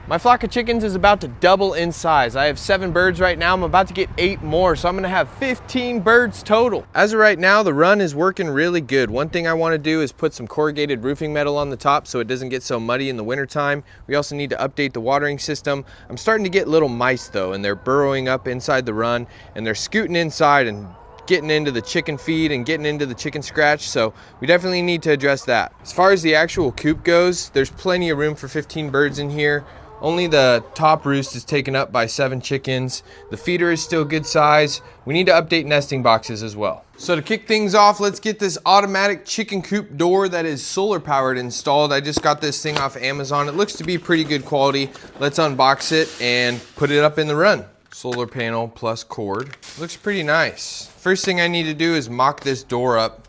My flock of chickens is about to double in size. I have 7 birds right now. I'm about to get 8 more, so I'm gonna have 15 birds total. As of right now, the run is working really good. One thing I wanna do is put some corrugated roofing metal on the top so it doesn't get so muddy in the wintertime. We also need to update the watering system. I'm starting to get little mice though, and they're burrowing up inside the run, and they're scooting inside and getting into the chicken feed and getting into the chicken scratch, so we definitely need to address that. As far as the actual coop goes, there's plenty of room for 15 birds in here. Only the top roost is taken up by 7 chickens. The feeder is still good size. We need to update nesting boxes as well. So to kick things off, let's get this automatic chicken coop door that is solar powered installed. I just got this thing off Amazon. It looks to be pretty good quality. Let's unbox it and put it up in the run. Solar panel plus cord. Looks pretty nice. First thing I need to do is mock this door up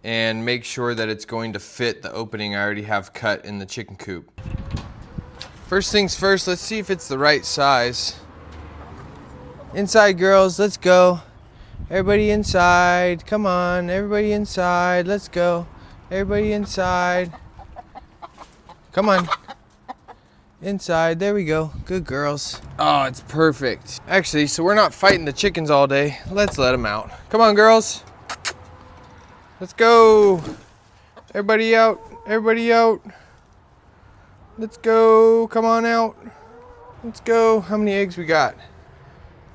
and make sure that it's going to fit the opening I already have cut in the chicken coop. First things first, let's see if it's the right size. Inside, girls, let's go. Everybody inside, come on, everybody inside, let's go. Everybody inside. Come on. Inside, there we go, good girls. Oh, it's perfect. Actually, so we're not fighting the chickens all day. Let's let them out. Come on, girls. Let's go. Everybody out, everybody out. Let's go, come on out. Let's go. How many eggs we got?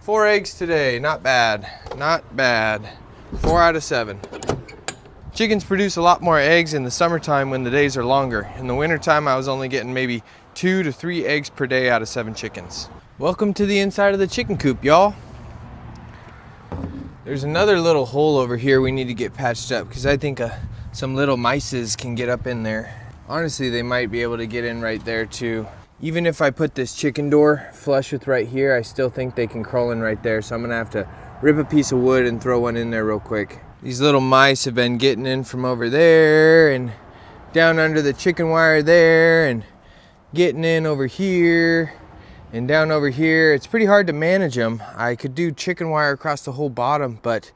4 eggs today, not bad, not bad. 4 out of 7. Chickens produce a lot more eggs in the summertime when the days are longer. In the wintertime, I was only getting maybe 2 to 3 eggs per day out of 7 chickens. Welcome to the inside of the chicken coop, y'all. There's another little hole over here we need to get patched up because I think some little mices can get up in there. Honestly, they might be able to get in right there too. Even if I put this chicken door flush with right here, I still think they can crawl in right there. So I'm gonna have to rip a piece of wood and throw one in there real quick. These little mice have been getting in from over there and down under the chicken wire there and getting in over here and down over here. It's pretty hard to manage them. I could do chicken wire across the whole bottom, but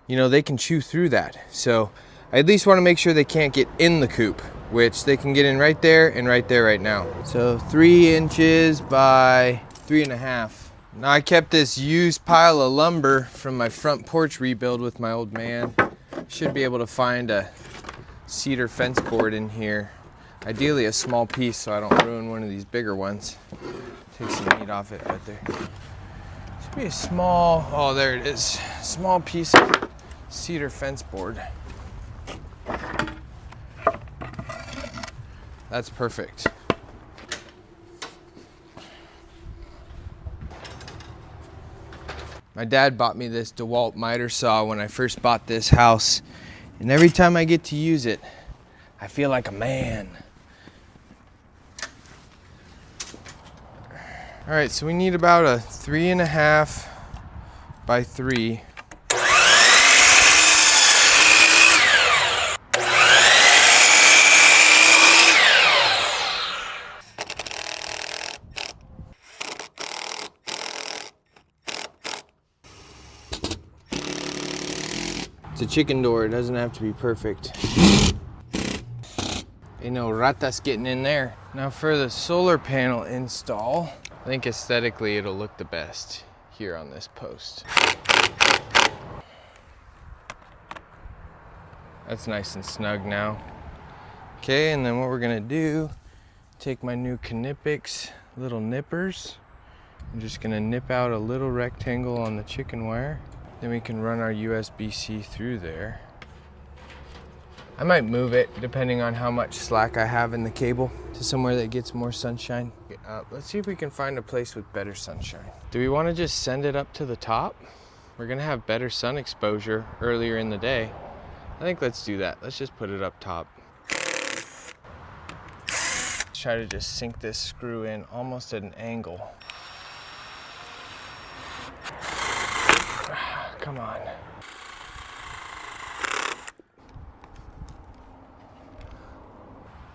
you know, they can chew through that. So I at least want to make sure they can't get in the coop, which they can get in right there and right there right now. So 3 inches by 3.5. Now I kept this used pile of lumber from my front porch rebuild with my old man. Should be able to find a cedar fence board in here. Ideally a small piece so I don't ruin one of these bigger ones. Take some meat off it right there. Should be a small, oh there it is. Small piece of cedar fence board. That's perfect. My dad bought me this DeWalt miter saw when I first bought this house, and every time I get to use it, I feel like a man. All right, so we need about a 3.5 by 3. It's a chicken door, it doesn't have to be perfect. Ain't no ratas getting in there. Now for the solar panel install, I think aesthetically it'll look the best here on this post. That's nice and snug now. Okay, and then what we're gonna do, take my new Knipex little nippers. I'm just gonna nip out a little rectangle on the chicken wire. Then we can run our USB-C through there. I might move it depending on how much slack I have in the cable to somewhere that gets more sunshine. Let's see if we can find a place with better sunshine. Do we want to just send it up to the top? We're gonna have better sun exposure earlier in the day. I think let's do that. Let's just put it up top. Let's try to just sink this screw in almost at an angle. Come on.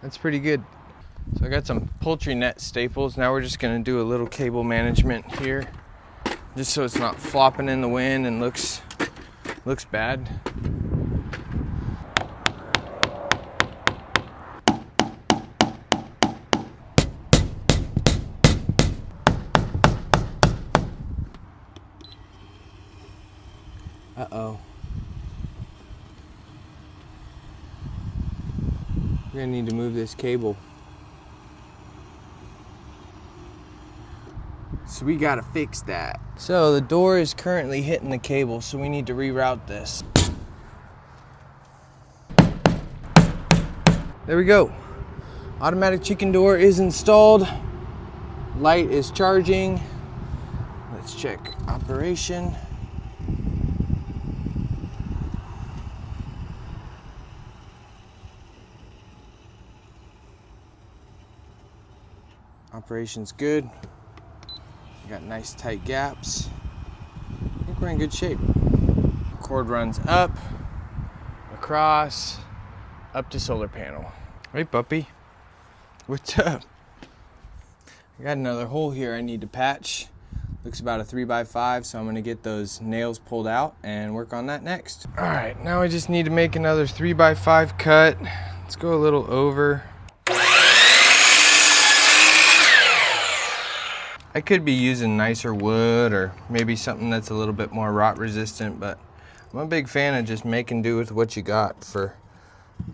That's pretty good. So I got some poultry net staples. Now we're just gonna do a little cable management here, just so it's not flopping in the wind and looks bad. Uh-oh. We're gonna need to move this cable. So we gotta fix that. So the door is currently hitting the cable, so we need to reroute this. There we go. Automatic chicken door is installed. Light is charging. Let's check operation. Operation's good. We got nice tight gaps. I think we're in good shape. Cord runs up, across, up to solar panel. Hey puppy, what's up? I got another hole here I need to patch. Looks about a 3x5, so I'm gonna get those nails pulled out and work on that next. All right, now I just need to make another 3x5 cut. Let's go a little over. I could be using nicer wood or maybe something that's a little bit more rot resistant, but I'm a big fan of just making do with what you got for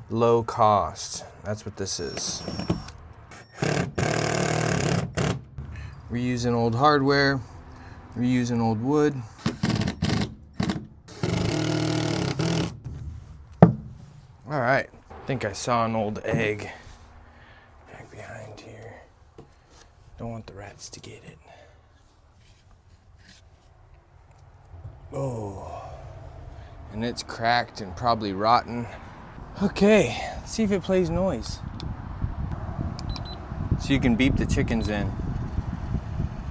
low cost. That's what this is. Reusing old hardware, reusing old wood. All right, I think I saw an old egg back behind here. Don't want the rats to get it. Oh, and it's cracked and probably rotten. Okay, let's see if it plays noise. So you can beep the chickens in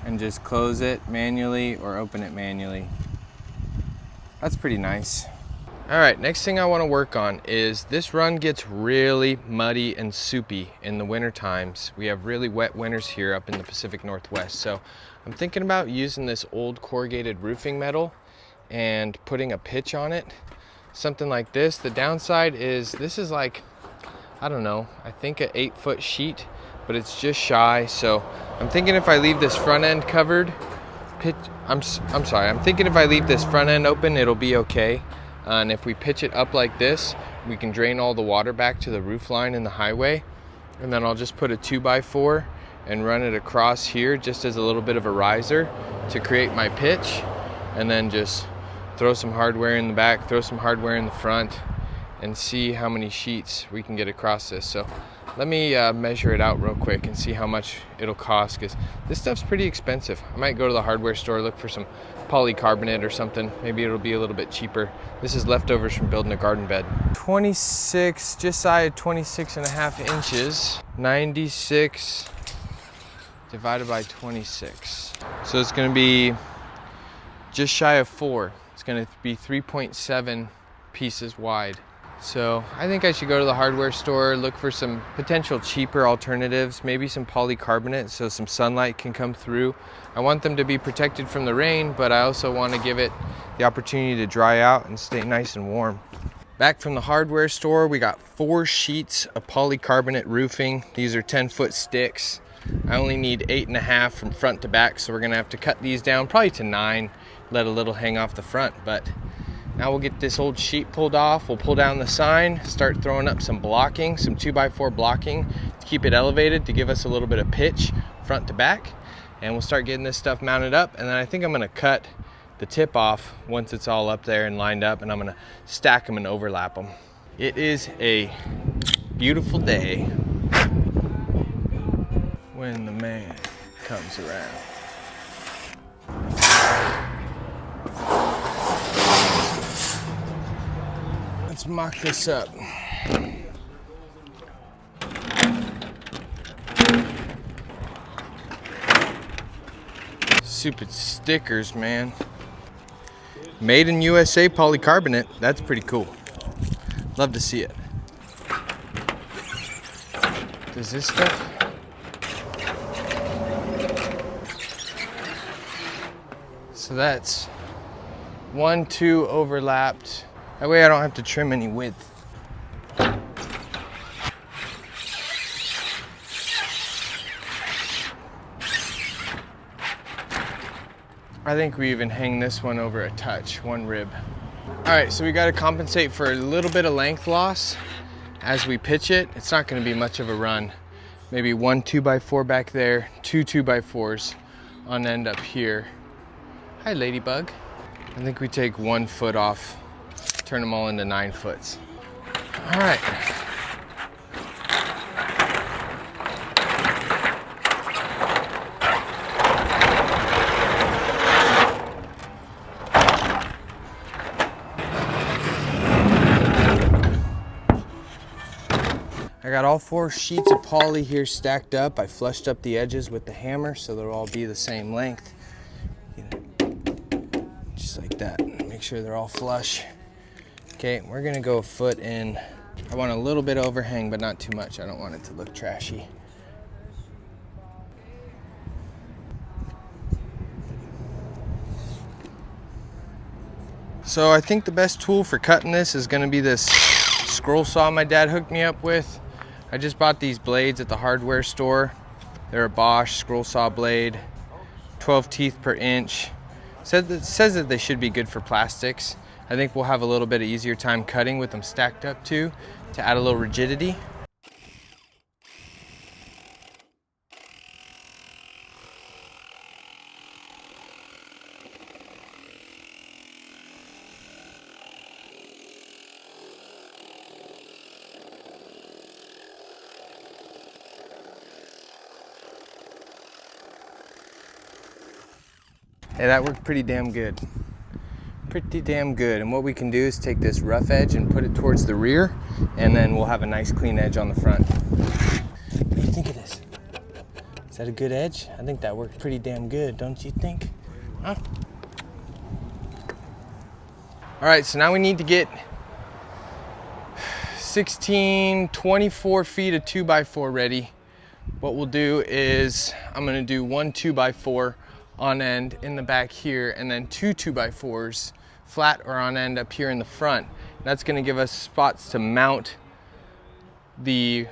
and just close it manually or open it manually. That's pretty nice. All right, next thing I want to work on is this run gets really muddy and soupy in the winter times. We have really wet winters here up in the Pacific Northwest. So I'm thinking about using this old corrugated roofing metal and putting a pitch on it. Something like this. The downside is this is like, I don't know, I think an 8-foot sheet, but it's just shy. So I'm thinking if I leave this front end covered, I'm thinking if I leave this front end open, it'll be okay. And if we pitch it up like this, we can drain all the water back to the roof line in the highway. And then I'll just put a 2x4 and run it across here just as a little bit of a riser to create my pitch. And then just throw some hardware in the back, throw some hardware in the front, and see how many sheets we can get across this. So let me measure it out real quick and see how much it'll cost, because this stuff's pretty expensive. I might go to the hardware store, look for some polycarbonate or something. Maybe it'll be a little bit cheaper. This is leftovers from building a garden bed. 26, just shy of 26.5 inches. 96 divided by 26. So it's gonna be just shy of 4. It's gonna be 3.7 pieces wide. So I think I should go to the hardware store, look for some potential cheaper alternatives, maybe some polycarbonate so some sunlight can come through. I want them to be protected from the rain, but I also want to give it the opportunity to dry out and stay nice and warm. Back from the hardware store, we got 4 sheets of polycarbonate roofing. These are 10-foot sticks. I only need 8.5 from front to back, so we're gonna have to cut these down probably to 9, let a little hang off the front. But now we'll get this old sheet pulled off, we'll pull down the sign, start throwing up some blocking, some 2x4 blocking to keep it elevated to give us a little bit of pitch front to back. And we'll start getting this stuff mounted up, and then I think I'm gonna cut the tip off once it's all up there and lined up, and I'm gonna stack them and overlap them. It is a beautiful day when the man comes around. Let's mock this up. Stupid stickers, man. Made in USA polycarbonate. That's pretty cool. Love to see it. Does this stuff? So that's 1, 2 overlapped. That way I don't have to trim any width. I think we even hang this one over a touch, one rib. All right, so we got to compensate for a little bit of length loss as we pitch it. It's not going to be much of a run. Maybe 1 2x4 back there, 2 2x4s on end up here. Hi, ladybug. I think we take 1 foot off, turn them all into 9 foots. All right. I got all 4 sheets of poly here stacked up. I flushed up the edges with the hammer so they'll all be the same length. Just like that. Make sure they're all flush. Okay, we're gonna go a foot in. I want a little bit of overhang, but not too much. I don't want it to look trashy. So I think the best tool for cutting this is gonna be this scroll saw my dad hooked me up with. I just bought these blades at the hardware store. They're a Bosch scroll saw blade, 12 teeth per inch. Says that they should be good for plastics. I think we'll have a little bit of easier time cutting with them stacked up too, to add a little rigidity. Hey, that worked pretty damn good. Pretty damn good. And what we can do is take this rough edge and put it towards the rear, and then we'll have a nice clean edge on the front. What do you think of this? Is that a good edge? I think that worked pretty damn good, don't you think? Huh? All right, so now we need to get 24 feet of 2x4 ready. What we'll do is I'm gonna do 1 2x4 on end in the back here, and then 2 2x4s flat or on end up here in the front. That's going to give us spots to mount the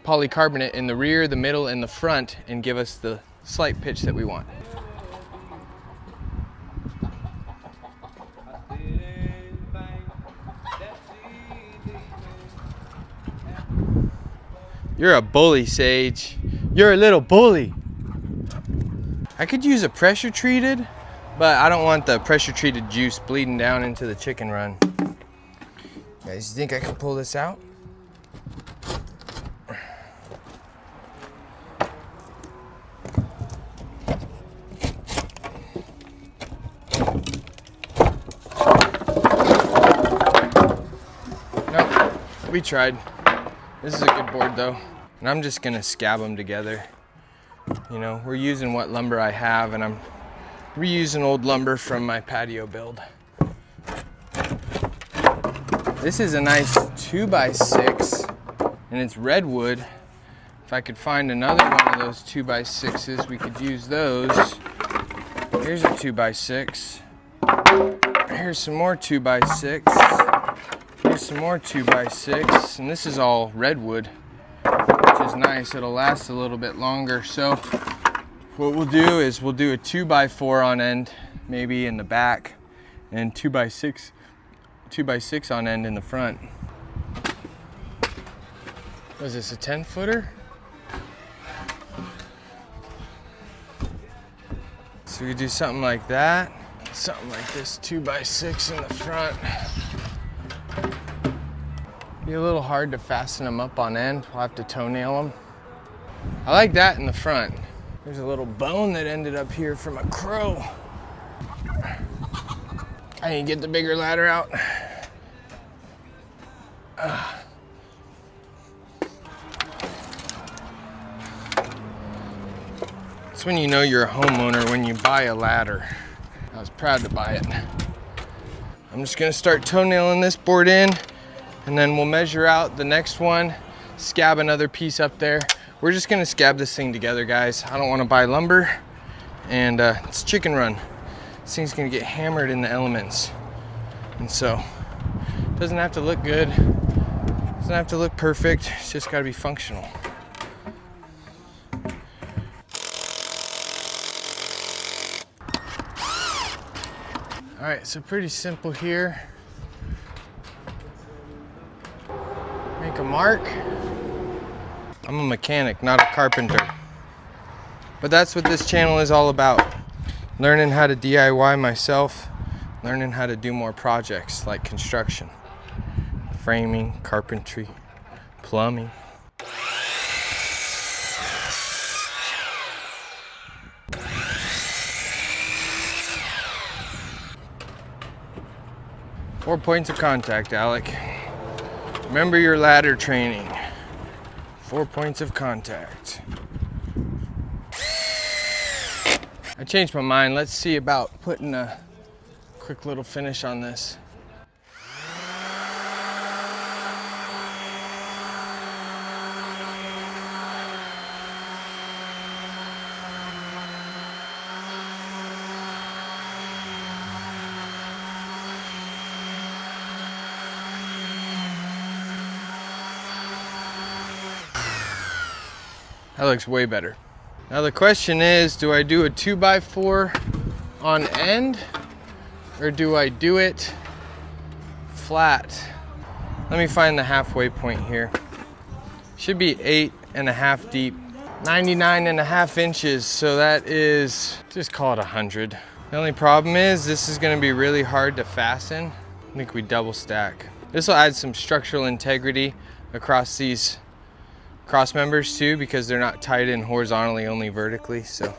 polycarbonate in the rear, the middle, and the front, and give us the slight pitch that we want. You're a bully, Sage. You're a little bully. I could use a pressure treated, but I don't want the pressure treated juice bleeding down into the chicken run. Guys, you think I can pull this out? Nope, we tried. This is a good board though, and I'm just gonna scab them together. You know, we're using what lumber I have, and I'm reusing old lumber from my patio build. This is a nice 2x6, and it's redwood. If I could find another one of those 2x6s, we could use those. Here's a 2x6. Here's some more 2x6. Here's some more 2x6, and this is all redwood, which is nice. It'll last a little bit longer. So what we'll do is we'll do a 2x4 on end, maybe in the back, and 2x6 on end in the front. Was this a 10-footer? So we do something like that, something like this 2x6 in the front. Be a little hard to fasten them up on end. We'll have to toenail them. I like that in the front. There's a little bone that ended up here from a crow. I need to get the bigger ladder out. It's when you know you're a homeowner when you buy a ladder. I was proud to buy it. I'm just gonna start toenailing this board in, and then we'll measure out the next one, scab another piece up there. We're just gonna scab this thing together, guys. I don't wanna buy lumber, and it's chicken run. This thing's gonna get hammered in the elements. And so, it doesn't have to look good, doesn't have to look perfect, it's just gotta be functional. All right, so pretty simple here. Make a mark. I'm a mechanic, not a carpenter. But that's what this channel is all about. Learning how to DIY myself, learning how to do more projects like construction, framing, carpentry, plumbing. Four points of contact, Alec. Remember your ladder training. 4 points of contact. I changed my mind. Let's see about putting a quick little finish on this. That looks way better. Now the question is, do I do a 2x4 on end or do I do it flat? Let me find the halfway point here. Should be 8.5 deep, 99.5 inches. So that is, just call it 100. The only problem is this is gonna be really hard to fasten. I think we double stack. This will add some structural integrity across these cross members too, because they're not tied in horizontally, only vertically. So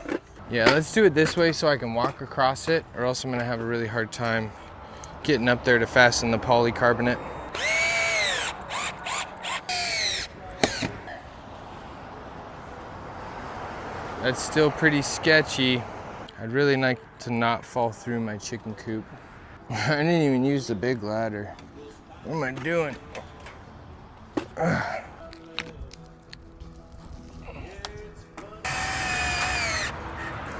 yeah, let's do it this way so I can walk across it, or else I'm gonna have a really hard time getting up there to fasten the polycarbonate. That's still pretty sketchy. I'd really like to not fall through my chicken coop. I didn't even use the big ladder. What am I doing?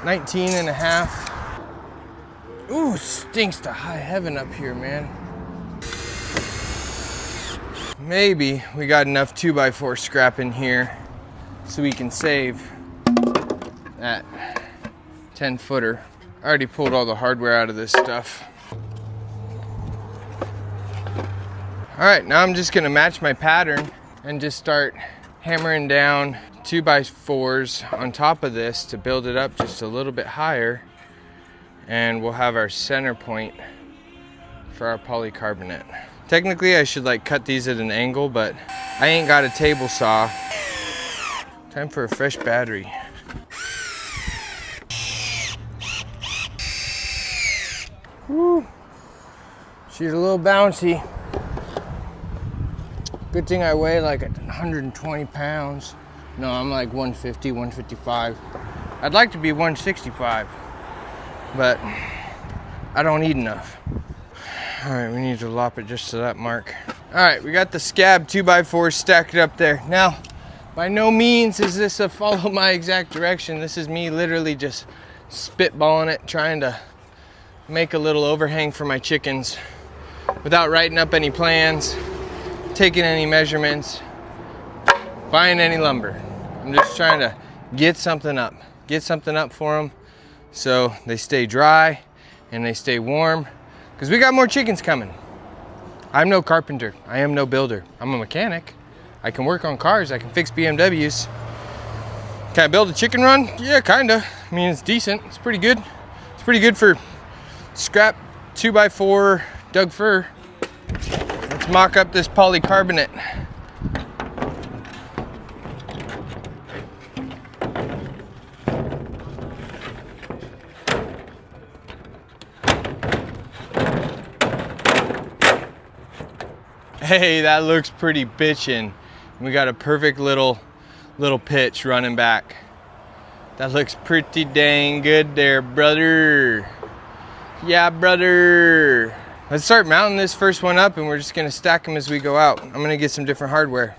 19.5. Ooh, stinks to high heaven up here, man. Maybe we got enough 2x4 scrap in here so we can save that 10-footer. I already pulled all the hardware out of this stuff. All right, now I'm just gonna match my pattern and just start hammering down 2x4s on top of this to build it up just a little bit higher, and we'll have our center point for our polycarbonate. Technically I should like cut these at an angle, but I ain't got a table saw. Time for a fresh battery. Woo. She's a little bouncy. Good thing I weigh like 120 pounds. No, I'm like 150, 155. I'd like to be 165, but I don't eat enough. All right, we need to lop it just to that mark. All right, we got the scab 2x4 stacked up there. Now, by no means is this a follow my exact direction. This is me literally just spitballing it, trying to make a little overhang for my chickens without writing up any plans, taking any measurements, buying any lumber. I'm just trying to get something up for them so they stay dry and they stay warm, because we got more chickens coming. I'm no carpenter, I am no builder. I'm a mechanic. I can work on cars, I can fix BMWs. Can I build a chicken run? Yeah, kinda. I mean, it's decent, it's pretty good. It's pretty good for scrap 2x4 Doug fir. Let's mock up this polycarbonate. Hey, that looks pretty bitchin'. We got a perfect little pitch running back. That looks pretty dang good there, brother. Yeah, brother. Let's start mounting this first one up, and we're just gonna stack them as we go out. I'm gonna get some different hardware.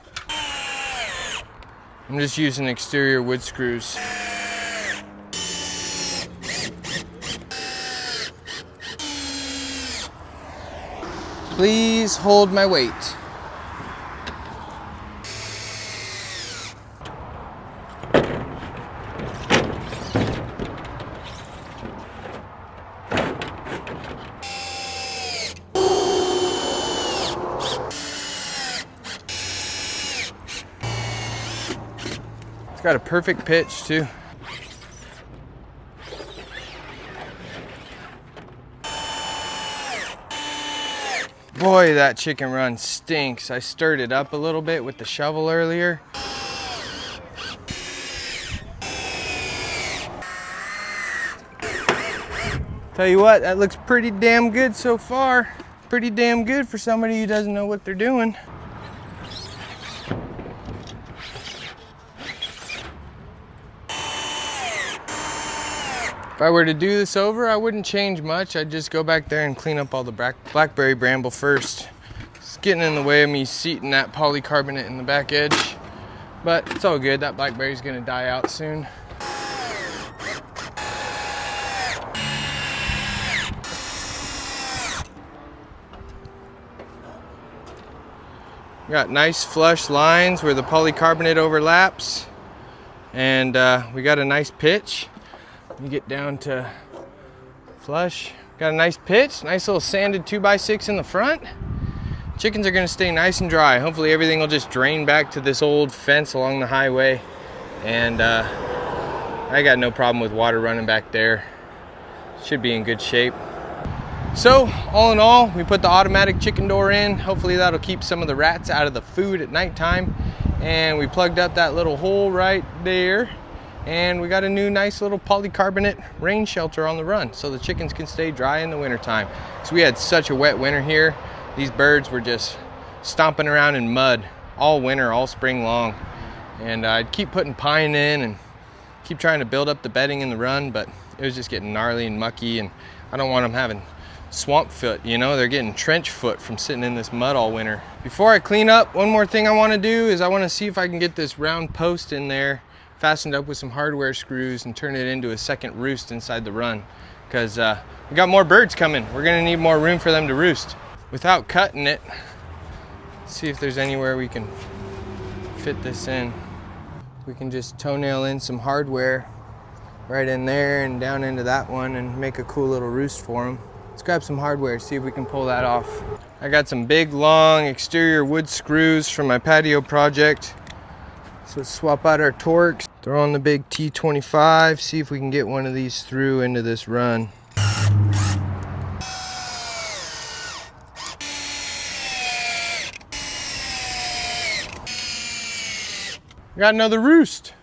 I'm just using exterior wood screws. Please hold my weight. Got a perfect pitch too. Boy, that chicken run stinks. I stirred it up a little bit with the shovel earlier. Tell you what, that looks pretty damn good so far. Pretty damn good for somebody who doesn't know what they're doing. If I were to do this over, I wouldn't change much. I'd just go back there and clean up all the blackberry bramble first. It's getting in the way of me seating that polycarbonate in the back edge, but it's all good. That blackberry's gonna die out soon. Got nice flush lines where the polycarbonate overlaps, and we got a nice pitch. You get down to flush. Got a nice pitch, nice little sanded 2x6 in the front. Chickens are gonna stay nice and dry. Hopefully everything will just drain back to this old fence along the highway. And I got no problem with water running back there. Should be in good shape. So all in all, we put the automatic chicken door in. Hopefully that'll keep some of the rats out of the food at nighttime. And we plugged up that little hole right there. And we got a new nice little polycarbonate rain shelter on the run so the chickens can stay dry in the wintertime. So we had such a wet winter here. These birds were just stomping around in mud all winter, all spring long. And I'd keep putting pine in and keep trying to build up the bedding in the run, but it was just getting gnarly and mucky, and I don't want them having swamp foot, you know? They're getting trench foot from sitting in this mud all winter. Before I clean up, one more thing I want to do is I want to see if I can get this round post in there fastened up with some hardware screws and turn it into a second roost inside the run, because we got more birds coming. We're gonna need more room for them to roost. Without cutting it, let's see if there's anywhere we can fit this in. We can just toenail in some hardware right in there and down into that one and make a cool little roost for them. Let's grab some hardware, see if we can pull that off. I got some big long exterior wood screws from my patio project. So let's swap out our Torx, throw on the big T25, see if we can get one of these through into this run. Got another roost.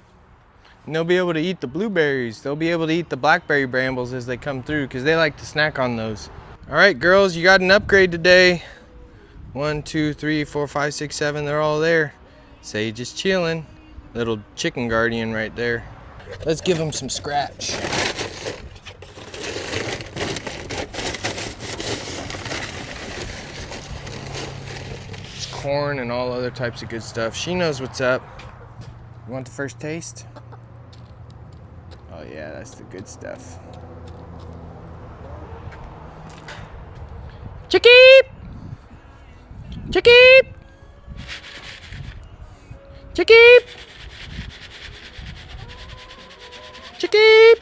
And they'll be able to eat the blueberries. They'll be able to eat the blackberry brambles as they come through, because they like to snack on those. All right, girls, you got an upgrade today. 1, 2, 3, 4, 5, 6, 7, they're all there. Sage is chilling. Little chicken guardian right there. Let's give them some scratch. It's corn and all other types of good stuff. She knows what's up. You want the first taste? Oh yeah, that's the good stuff. Chickie! Chickie! Chickie! Chickie!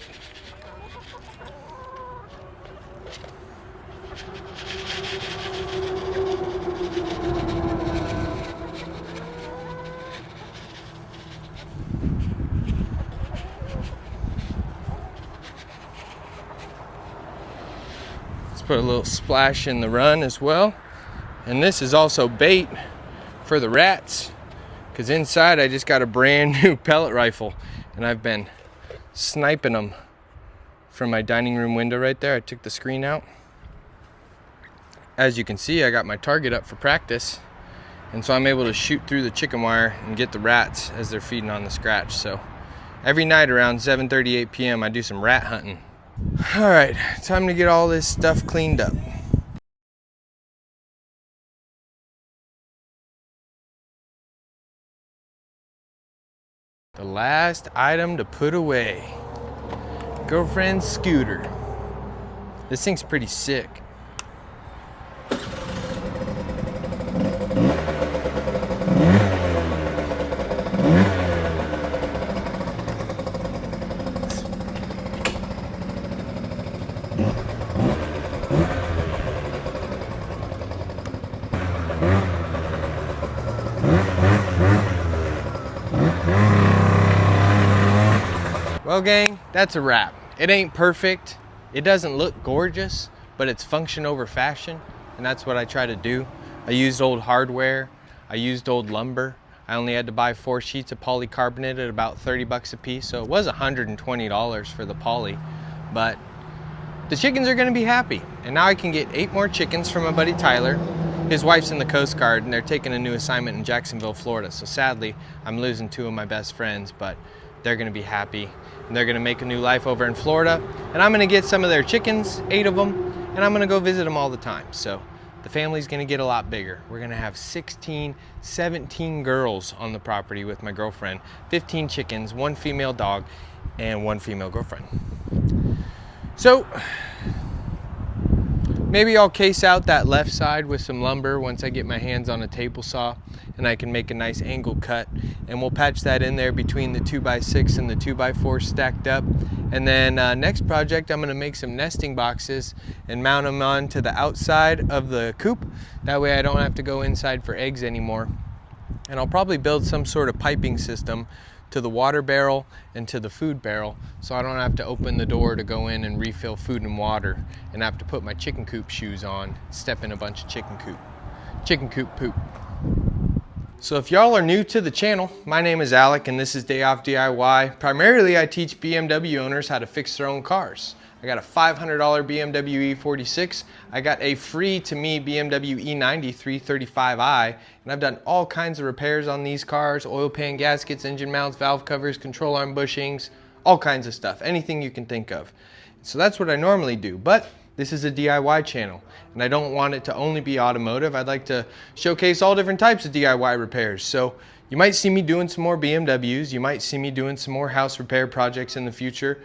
Let's put a little splash in the run as well. And this is also bait for the rats, because inside I just got a brand new pellet rifle and I've been sniping them from my dining room window right there. I took the screen out. As you can see, I got my target up for practice, and so I'm able to shoot through the chicken wire and get the rats as they're feeding on the scratch. So every night around 7:38 p.m. I do some rat hunting. All right, time to get all this stuff cleaned up. The last item to put away. Girlfriend's scooter. This thing's pretty sick. Well, gang, that's a wrap. It ain't perfect. It doesn't look gorgeous, but it's function over fashion, and that's what I try to do. I used old hardware. I used old lumber. I only had to buy 4 sheets of polycarbonate at about 30 bucks a piece, so it was $120 for the poly, but the chickens are gonna be happy. And now I can get 8 more chickens from my buddy Tyler. His wife's in the Coast Guard and they're taking a new assignment in Jacksonville, Florida. So sadly, I'm losing 2 of my best friends, but they're gonna be happy and they're gonna make a new life over in Florida. And I'm gonna get some of their chickens, 8 of them, and I'm gonna go visit them all the time. So the family's gonna get a lot bigger. We're gonna have 16, 17 girls on the property with my girlfriend, 15 chickens, 1 female dog, and 1 female girlfriend. So maybe I'll case out that left side with some lumber once I get my hands on a table saw and I can make a nice angle cut, and we'll patch that in there between the 2x6 and the 2x4 stacked up. And then next project, I'm gonna make some nesting boxes and mount them onto the outside of the coop. That way I don't have to go inside for eggs anymore. And I'll probably build some sort of piping system to the water barrel and to the food barrel, so I don't have to open the door to go in and refill food and water and have to put my chicken coop shoes on, step in a bunch of chicken coop poop. So if y'all are new to the channel, my name is Alec and this is Day Off DIY. Primarily I teach BMW owners how to fix their own cars. I got a $500 BMW E46. I got a free to me BMW E90 335i, and I've done all kinds of repairs on these cars: oil pan gaskets, engine mounts, valve covers, control arm bushings, all kinds of stuff, anything you can think of. So that's what I normally do, but this is a DIY channel, and I don't want it to only be automotive. I'd like to showcase all different types of DIY repairs. So you might see me doing some more BMWs, you might see me doing some more house repair projects in the future.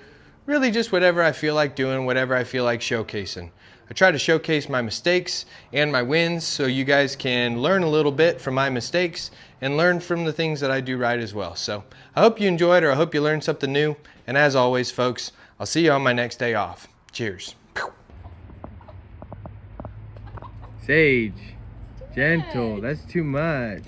Really just whatever I feel like doing, whatever I feel like showcasing. I try to showcase my mistakes and my wins so you guys can learn a little bit from my mistakes and learn from the things that I do right as well. So I hope you enjoyed, or I hope you learned something new. And as always, folks, I'll see you on my next day off. Cheers. Sage, gentle, that's too much.